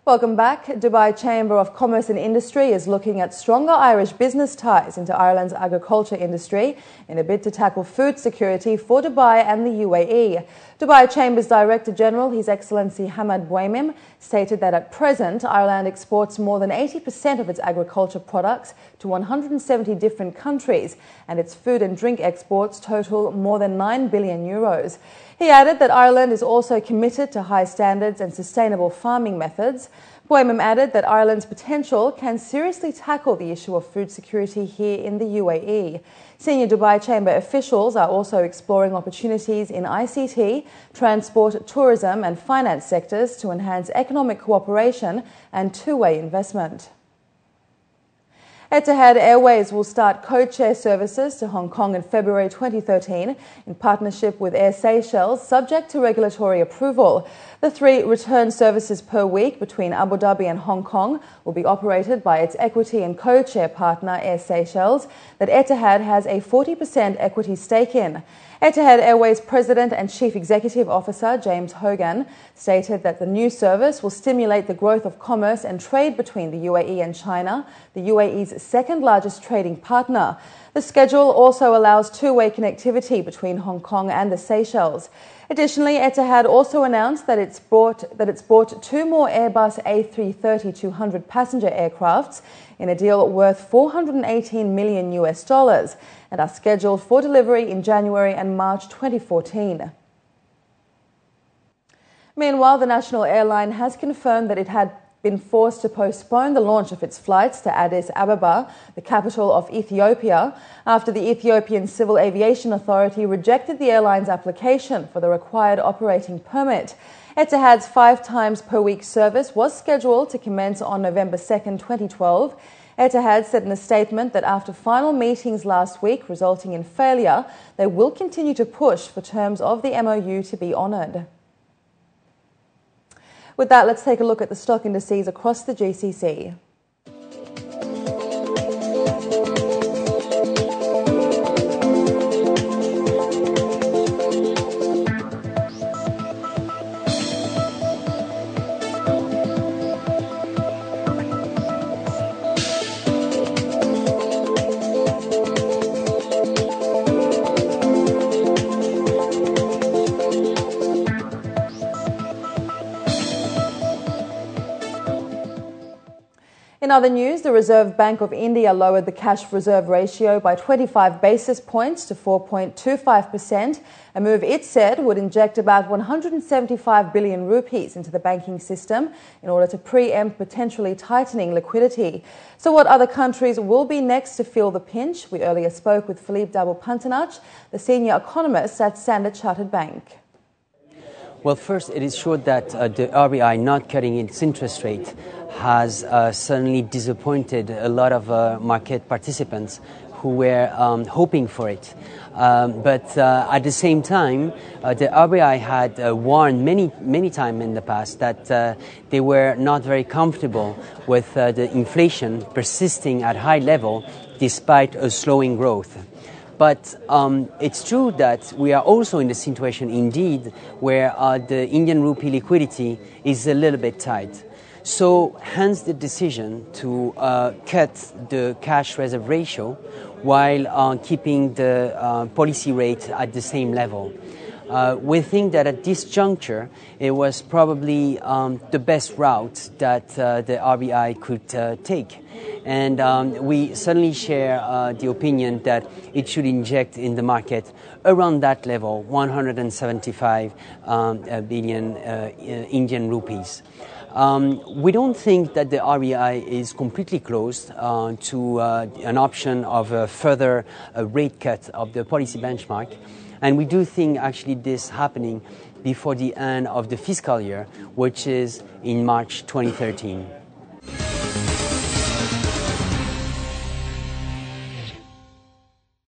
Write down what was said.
Welcome back. Dubai Chamber of Commerce and Industry is looking at stronger Irish business ties into Ireland's agriculture industry in a bid to tackle food security for Dubai and the UAE. Dubai Chamber's Director General, His Excellency Hamad Bouaimim, stated that at present Ireland exports more than 80% of its agriculture products to 170 different countries, and its food and drink exports total more than €9 billion. He added that Ireland is also committed to high standards and sustainable farming methods. Bouaimim added that Ireland's potential can seriously tackle the issue of food security here in the UAE. Senior Dubai Chamber officials are also exploring opportunities in ICT, transport, tourism and finance sectors to enhance economic cooperation and two-way investment. Etihad Airways will start code-share services to Hong Kong in February 2013 in partnership with Air Seychelles, subject to regulatory approval. The 3 return services per week between Abu Dhabi and Hong Kong will be operated by its equity and code-share partner Air Seychelles, that Etihad has a 40% equity stake in. Etihad Airways President and Chief Executive Officer James Hogan stated that the new service will stimulate the growth of commerce and trade between the UAE and China, the UAE's second largest trading partner. The schedule also allows two-way connectivity between Hong Kong and the Seychelles. Additionally, Etihad also announced that it's bought 2 more Airbus A330-200 passenger aircrafts in a deal worth $418 million and are scheduled for delivery in January and March 2014. Meanwhile, the national airline has confirmed that it had been forced to postpone the launch of its flights to Addis Ababa, the capital of Ethiopia, after the Ethiopian Civil Aviation Authority rejected the airline's application for the required operating permit. Etihad's 5 times per week service was scheduled to commence on November 2, 2012. Etihad said in a statement that after final meetings last week resulting in failure, they will continue to push for terms of the MOU to be honoured. With that, let's take a look at the stock indices across the GCC. In other news, the Reserve Bank of India lowered the cash reserve ratio by 25 basis points to 4.25%, a move it said would inject about 175 billion rupees into the banking system in order to preempt potentially tightening liquidity. So what other countries will be next to feel the pinch? We earlier spoke with Philippe Dabou-Pantanach, the senior economist at Standard Chartered Bank. Well, first, it is sure that the RBI not cutting its interest rate has certainly disappointed a lot of market participants who were hoping for it. But at the same time, the RBI had warned many times in the past that they were not very comfortable with the inflation persisting at high level despite a slowing growth. But it's true that we are also in the situation, indeed, where the Indian rupee liquidity is a little bit tight. So hence the decision to cut the cash reserve ratio while keeping the policy rate at the same level. We think that at this juncture, it was probably the best route that the RBI could take. And we certainly share the opinion that it should inject in the market around that level, 175 billion Indian rupees. We don't think that the RBI is completely closed to an option of a further rate cut of the policy benchmark. And we do think actually this happening before the end of the fiscal year, which is in March 2013.